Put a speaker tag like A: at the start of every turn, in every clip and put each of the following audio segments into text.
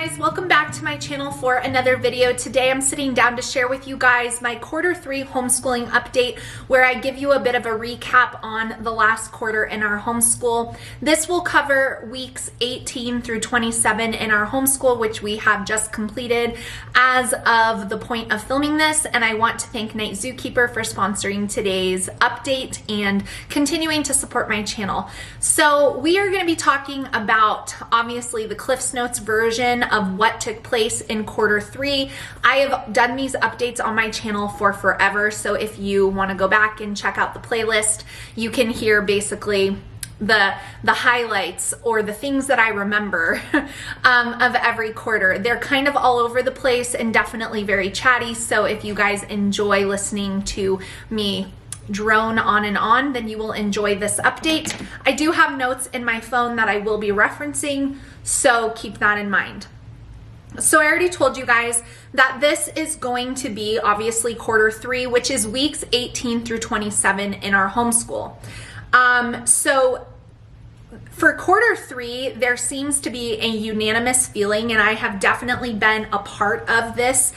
A: guys, welcome back to my channel for another video. Today I'm sitting down to share with you guys my Q3 homeschooling update, where I give you a bit of a recap on the last quarter in our homeschool. This will cover weeks 18 through 27 in our homeschool, which we have just completed as of the point of filming this, and I want to thank Night Zookeeper for sponsoring today's update and continuing to support my channel. So we are going to be talking about obviously the Cliff's Notes version of what took place in Q3. I have done these updates on my channel for forever, so if you want to go back and check out the playlist, you can hear basically the highlights or the things that I remember of every quarter. They're kind of all over the place and definitely very chatty, so if you guys enjoy listening to me drone on and on, then you will enjoy this update. I do have notes in my phone that I will be referencing, so keep that in mind. So I already told you guys that this is going to be obviously Q3, which is weeks 18 through 27 in our homeschool. So for Q3, there seems to be a unanimous feeling, and I have definitely been a part of this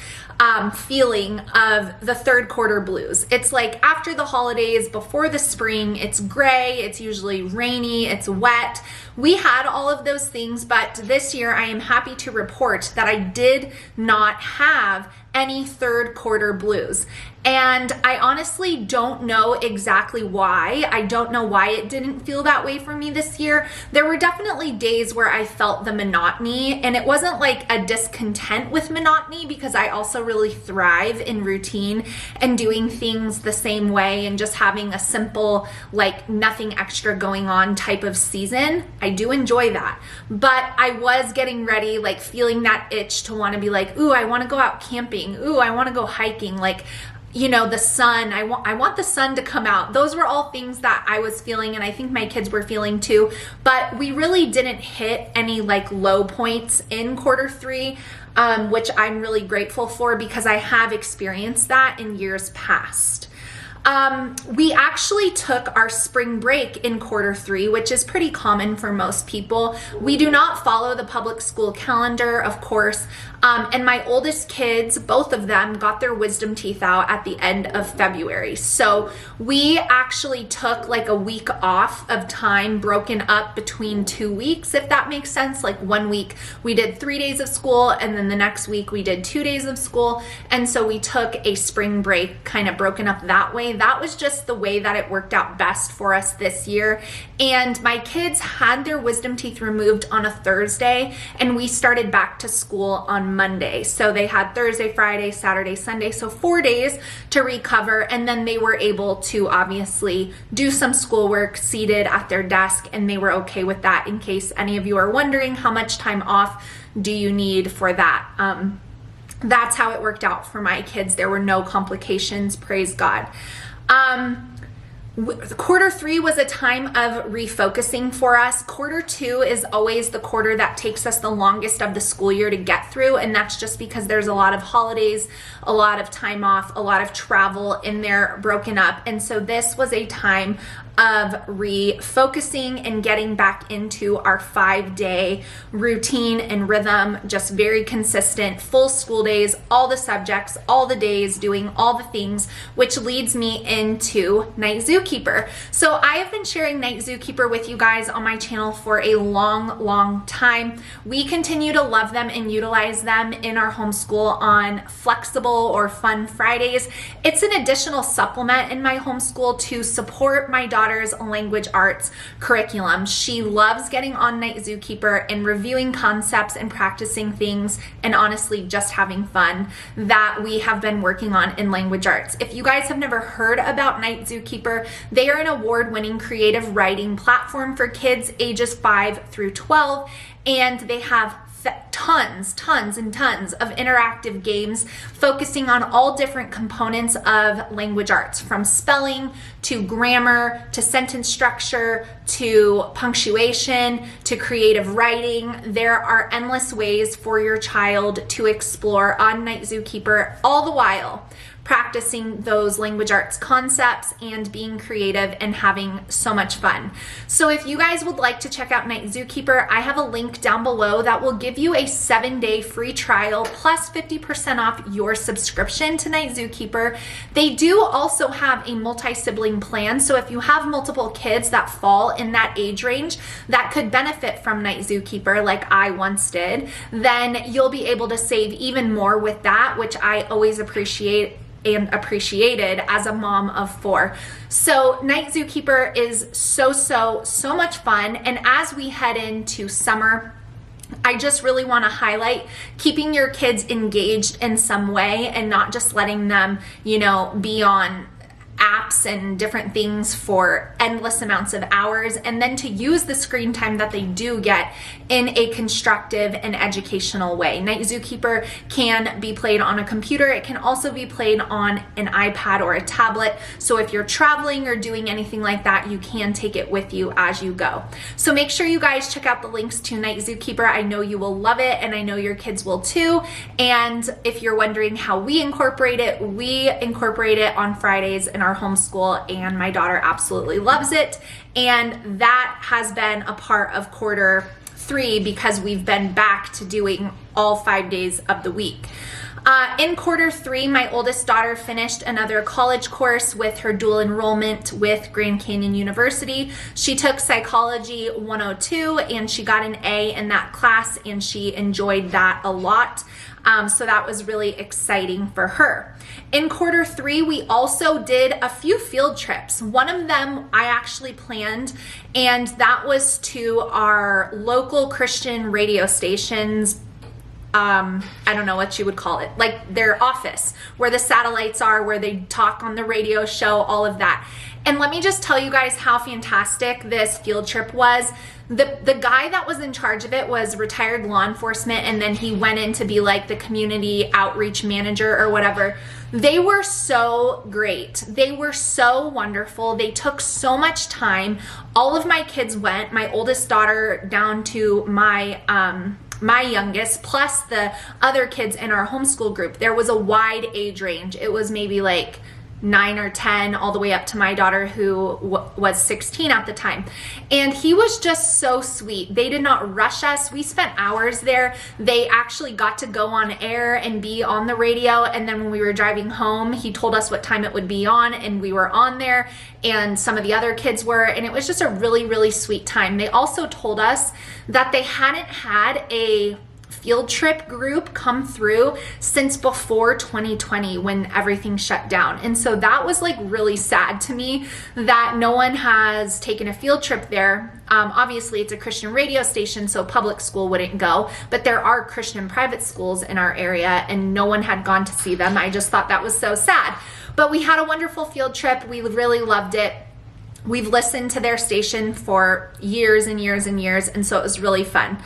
A: feeling of the third quarter blues. It's like after the holidays, before the spring, it's gray, it's usually rainy, it's wet. We had all of those things, but this year I am happy to report that I did not have any third quarter blues. And I honestly don't know exactly why. I don't know why it didn't feel that way for me this year. There were definitely days where I felt the monotony, and it wasn't like a discontent with monotony, because I also really thrive in routine and doing things the same way and just having a simple, like nothing extra going on type of season. I do enjoy that. But I was getting ready, like feeling that itch to want to be like, ooh, I want to go out camping. Ooh, I want to go hiking. Like, you know, the sun, I want the sun to come out. Those were all things that I was feeling, and I think my kids were feeling too, but we really didn't hit any like low points in Q3, which I'm really grateful for, because I have experienced that in years past. We actually took our spring break in Q3, which is pretty common for most people. We do not follow the public school calendar, of course, and my oldest kids, both of them, got their wisdom teeth out at the end of February. So we actually took like a week off of time, broken up between 2 weeks, if that makes sense. Like 1 week we did 3 days of school, and then the next week we did 2 days of school. And so we took a spring break kind of broken up that way. That was just the way that it worked out best for us this year. And my kids had their wisdom teeth removed on a Thursday, and we started back to school on Monday. So they had Thursday, Friday, Saturday, Sunday, so 4 days to recover, and then they were able to obviously do some schoolwork seated at their desk, and they were okay with that. In case any of you are wondering, how much time off do you need for that? That's how it worked out for my kids. There were no complications, praise God. Q3 was a time of refocusing for us. Q2 is always the quarter that takes us the longest of the school year to get through, and that's just because there's a lot of holidays, a lot of time off, a lot of travel in there broken up. And so this was a time of refocusing and getting back into our 5-day routine and rhythm, just very consistent, full school days, all the subjects, all the days, doing all the things, which leads me into Night Zookeeper. So I have been sharing Night Zookeeper with you guys on my channel for a long time. We continue to love them and utilize them in our homeschool on flexible or fun Fridays. It's an additional supplement in my homeschool to support my daughter's language arts curriculum. She loves getting on Night Zookeeper and reviewing concepts and practicing things, and honestly just having fun that we have been working on in language arts. If you guys have never heard about Night Zookeeper, they are an award-winning creative writing platform for kids ages 5 through 12, and they have tons and tons of interactive games focusing on all different components of language arts, from spelling to grammar to sentence structure to punctuation to creative writing. There are endless ways for your child to explore on Night Zookeeper, all the while practicing those language arts concepts and being creative and having so much fun. So if you guys would like to check out Night Zookeeper, I have a link down below that will give you a 7-day free trial plus 50% off your subscription to Night Zookeeper. They do also have a multi-sibling plan, so if you have multiple kids that fall in that age range that could benefit from Night Zookeeper like I once did, then you'll be able to save even more with that, which I always appreciate and appreciated as a mom of 4. So Night Zookeeper is so much fun. And as we head into summer, I just really want to highlight keeping your kids engaged in some way and not just letting them, you know, be on apps and different things for endless amounts of hours, and then to use the screen time that they do get in a constructive and educational way. Night Zookeeper can be played on a computer. It can also be played on an iPad or a tablet. So if you're traveling or doing anything like that, you can take it with you as you go. So make sure you guys check out the links to Night Zookeeper. I know you will love it, and I know your kids will too. And if you're wondering how we incorporate it on Fridays in our homeschool, and my daughter absolutely loves it. And that has been a part of quarter 3 because we've been back to doing all 5 days of the week. In quarter 3, my oldest daughter finished another college course with her dual enrollment with Grand Canyon University. She took Psychology 102 and she got an A in that class, and she enjoyed that a lot. So that was really exciting for her. In quarter 3, we also did a few field trips. One of them I actually planned, and that was to our local Christian radio stations. I don't know what you would call it, like their office where the satellites are, where they talk on the radio show, all of that. And let me just tell you guys how fantastic this field trip was. The guy that was in charge of it was retired law enforcement, and then he went in to be like the community outreach manager or whatever. They were so great. They were so wonderful. They took so much time. All of my kids went, my oldest daughter down to my youngest, plus the other kids in our homeschool group. There was a wide age range. It was maybe like 9 or 10 all the way up to my daughter who was 16 at the time. And he was just so sweet. They did not rush us. We spent hours there. They actually got to go on air and be on the radio. And then when we were driving home, he told us what time it would be on, and we were on there, and some of the other kids were, and it was just a really sweet time. They also told us that they hadn't had a field trip group come through since before 2020 when everything shut down. And so that was like really sad to me that no one has taken a field trip there. Obviously it's a Christian radio station, so public school wouldn't go, but there are Christian private schools in our area and no one had gone to see them. I just thought that was so sad. But we had a wonderful field trip. We really loved it. We've listened to their station for years and years and years, and so it was really fun.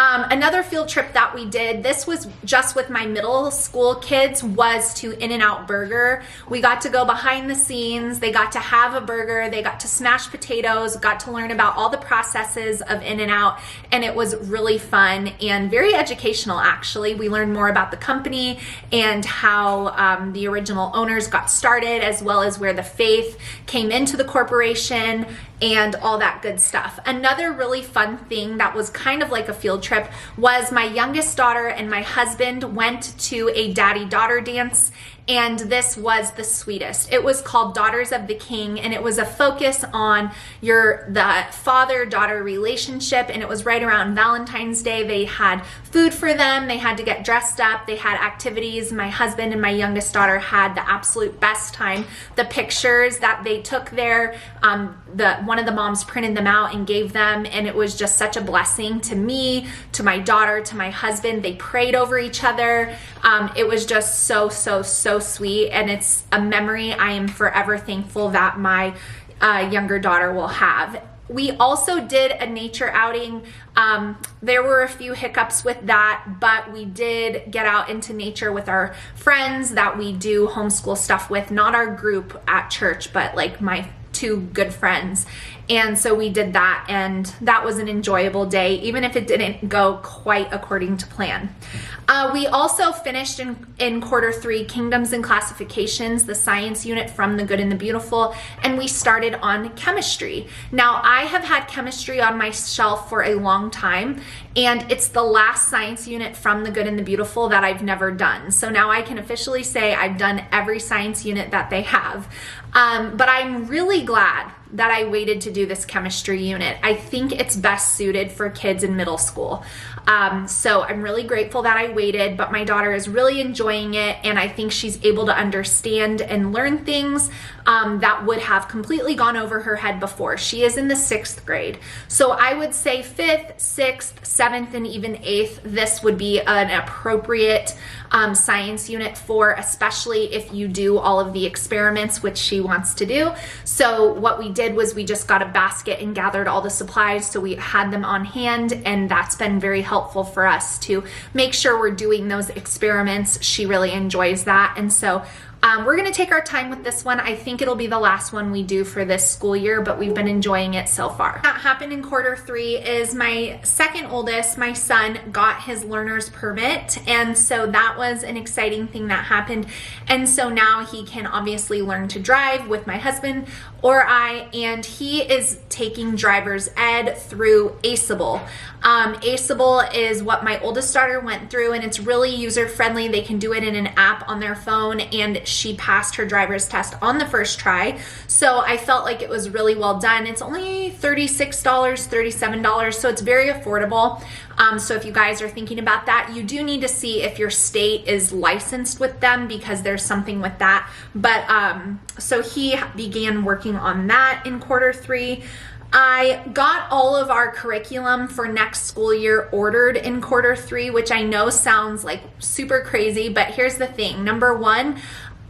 A: Another field trip that we did, this was just with my middle school kids, was to In-N-Out Burger. We got to go behind the scenes. They got to have a burger. They got to smash potatoes, got to learn about all the processes of In-N-Out, and it was really fun and very educational, actually. We learned more about the company and how the original owners got started, as well as where the faith came into the corporation and all that good stuff. Another really fun thing that was kind of like a field trip was my youngest daughter and my husband went to a daddy-daughter dance, and this was the sweetest. It was called Daughters of the King, and it was a focus on the father-daughter relationship, and it was right around Valentine's Day. They had food for them. They had to get dressed up. They had activities. My husband and my youngest daughter had the absolute best time. The pictures that they took there, one of the moms printed them out and gave them, and it was just such a blessing to me, to my daughter, to my husband. They prayed over each other. It was just so sweet, and it's a memory I am forever thankful that my younger daughter will have. We also did a nature outing. There were a few hiccups with that, but we did get out into nature with our friends that we do homeschool stuff with, not our group at church, but like my two good friends. And so we did that, and that was an enjoyable day, even if it didn't go quite according to plan. We also finished in quarter 3 Kingdoms and Classifications, the science unit from The Good and the Beautiful, and we started on chemistry. Now, I have had chemistry on my shelf for a long time, and it's the last science unit from The Good and the Beautiful that I've never done. So now I can officially say I've done every science unit that they have. But I'm really glad that I waited to do this chemistry unit. I think it's best suited for kids in middle school. So I'm really grateful that I waited, but my daughter is really enjoying it, and I think she's able to understand and learn things that would have completely gone over her head before. She is in the 6th grade. So I would say 5th, 6th, 7th, and even 8th, this would be an appropriate science unit for, especially if you do all of the experiments, which she wants to do. So what we did was we just got a basket and gathered all the supplies, so we had them on hand, and that's been very helpful for us to make sure we're doing those experiments. She really enjoys that, and so we're going to take our time with this one. I think it'll be the last one we do for this school year, but we've been enjoying it so far. What happened in quarter 3 is my second oldest, my son, got his learner's permit, and so that was an exciting thing that happened. And so now he can obviously learn to drive with my husband or I, and he is taking driver's ed through Aceable. Aceable is what my oldest daughter went through, and it's really user-friendly. They can do it in an app on their phone, and she passed her driver's test on the first try. So I felt like it was really well done. It's only $36, $37, so it's very affordable. So if you guys are thinking about that, you do need to see if your state is licensed with them, because there's something with that. But so he began working on that in quarter 3. I got all of our curriculum for next school year ordered in quarter 3, which I know sounds like super crazy, but here's the thing. Number one,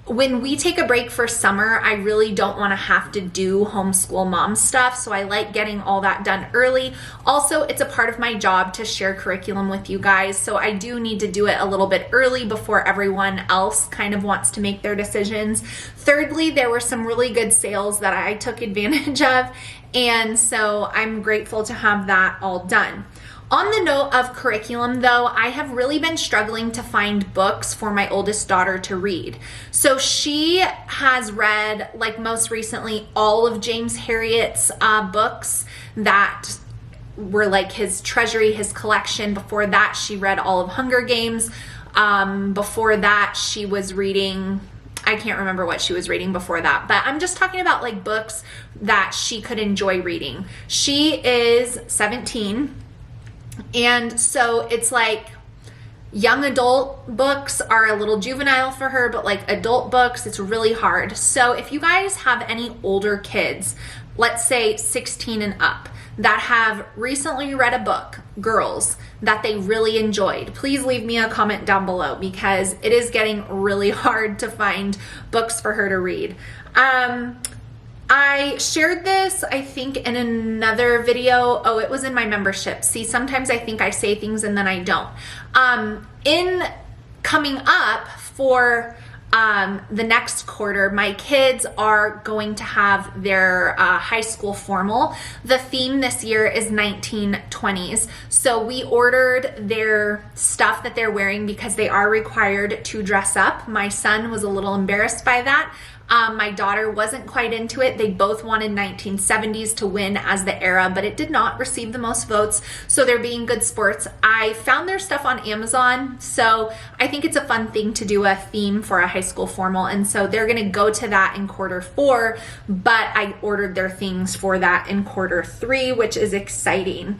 A: when we take a break for summer, I really don't want to have to do homeschool mom stuff, so I like getting all that done early. Also, it's a part of my job to share curriculum with you guys, so I do need to do it a little bit early before everyone else kind of wants to make their decisions. Thirdly, there were some really good sales that I took advantage of, and so I'm grateful to have that all done. On the note of curriculum, though, I have really been struggling to find books for my oldest daughter to read. So she has read, like most recently, all of James Herriot's books that were like his treasury, his collection. Before that, she read all of Hunger Games. Before that, she was reading, I can't remember what she was reading before that, but I'm just talking about like books that she could enjoy reading. She is 17. And so it's like young adult books are a little juvenile for her, but like adult books, it's really hard. So if you guys have any older kids, let's say 16 and up, that have recently read a book, girls, that they really enjoyed, please leave me a comment down below, because it is getting really hard to find books for her to read. I shared this, I think, in another video. Oh, it was in my membership. See, sometimes I think I say things and then I don't. In coming up for the next quarter, my kids are going to have their high school formal. The theme this year is 1920s. So we ordered their stuff that they're wearing because they are required to dress up. My son was a little embarrassed by that. My daughter wasn't quite into it. They both wanted 1970s to win as the era, but it did not receive the most votes, so they're being good sports. I found their stuff on Amazon, so I think it's a fun thing to do a theme for a high school formal, and so they're gonna go to that in quarter 4, but I ordered their things for that in quarter 3, which is exciting.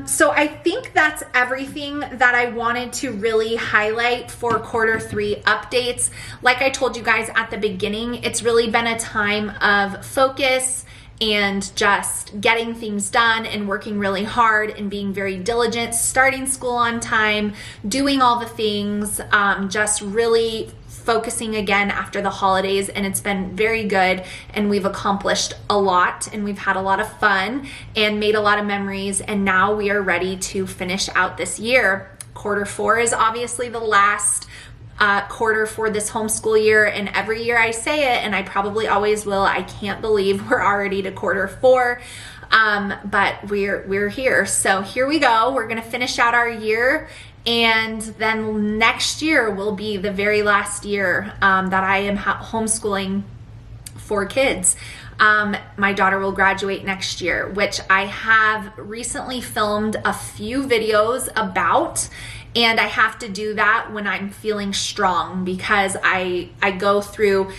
A: So I think that's everything that I wanted to really highlight for quarter 3 updates. Like I told you guys at the beginning, it's really been a time of focus and just getting things done and working really hard and being very diligent, starting school on time, doing all the things, just really focusing again after the holidays, and it's been very good, and we've accomplished a lot, and we've had a lot of fun and made a lot of memories, and now we are ready to finish out this year. Quarter 4 is obviously the last quarter for this homeschool year, and every year I say it, and I probably always will. I can't believe we're already to quarter 4. But we're here. So here we go. We're going to finish out our year, and then next year will be the very last year that I am homeschooling 4 kids. My daughter will graduate next year, which I have recently filmed a few videos about, and I have to do that when I'm feeling strong, because I go through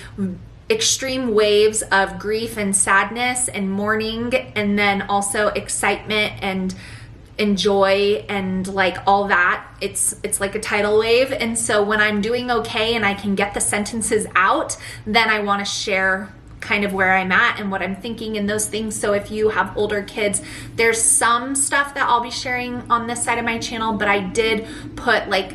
A: extreme waves of grief and sadness and mourning, and then also excitement and joy and like all that. It's like a tidal wave. And so when I'm doing okay and I can get the sentences out, then I want to share kind of where I'm at and what I'm thinking and those things. So if you have older kids, there's some stuff that I'll be sharing on this side of my channel, but I did put like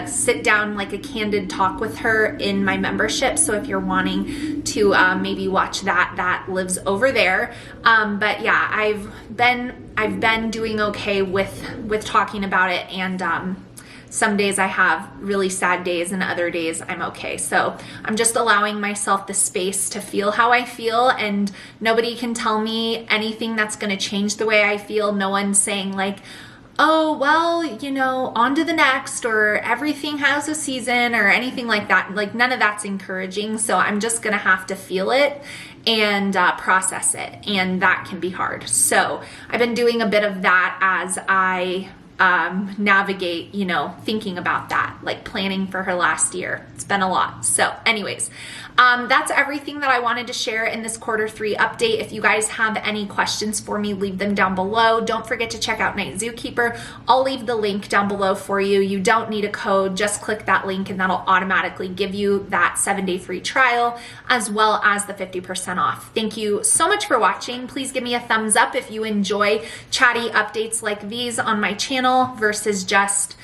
A: sit down, like a candid talk with her in my membership. So if you're wanting to maybe watch that, that lives over there. But yeah, I've been doing okay with talking about it, and some days I have really sad days, and other days I'm okay. So I'm just allowing myself the space to feel how I feel, and nobody can tell me anything that's going to change the way I feel. No one's saying like, oh, well, you know, on to the next, or everything has a season, or anything like that. Like, none of that's encouraging. So I'm just going to have to feel it and process it. And that can be hard. So I've been doing a bit of that as I navigate, you know, thinking about that, like planning for her last year. It's been a lot. So anyways, that's everything that I wanted to share in this quarter 3 update. If you guys have any questions for me, leave them down below. Don't forget to check out Night Zookeeper. I'll leave the link down below for you. You don't need a code. Just click that link and that'll automatically give you that 7-day free trial, as well as the 50% off. Thank you so much for watching. Please give me a thumbs up if you enjoy chatty updates like these on my channel versus just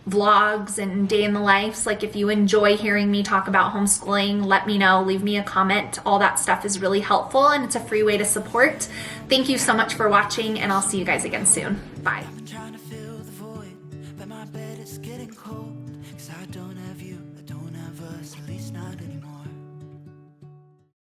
A: vlogs and day in the lives. Like, if you enjoy hearing me talk about homeschooling, let me know, leave me a comment. All that stuff is really helpful, and it's a free way to support. Thank you so much for watching, and I'll see you guys again soon. Bye.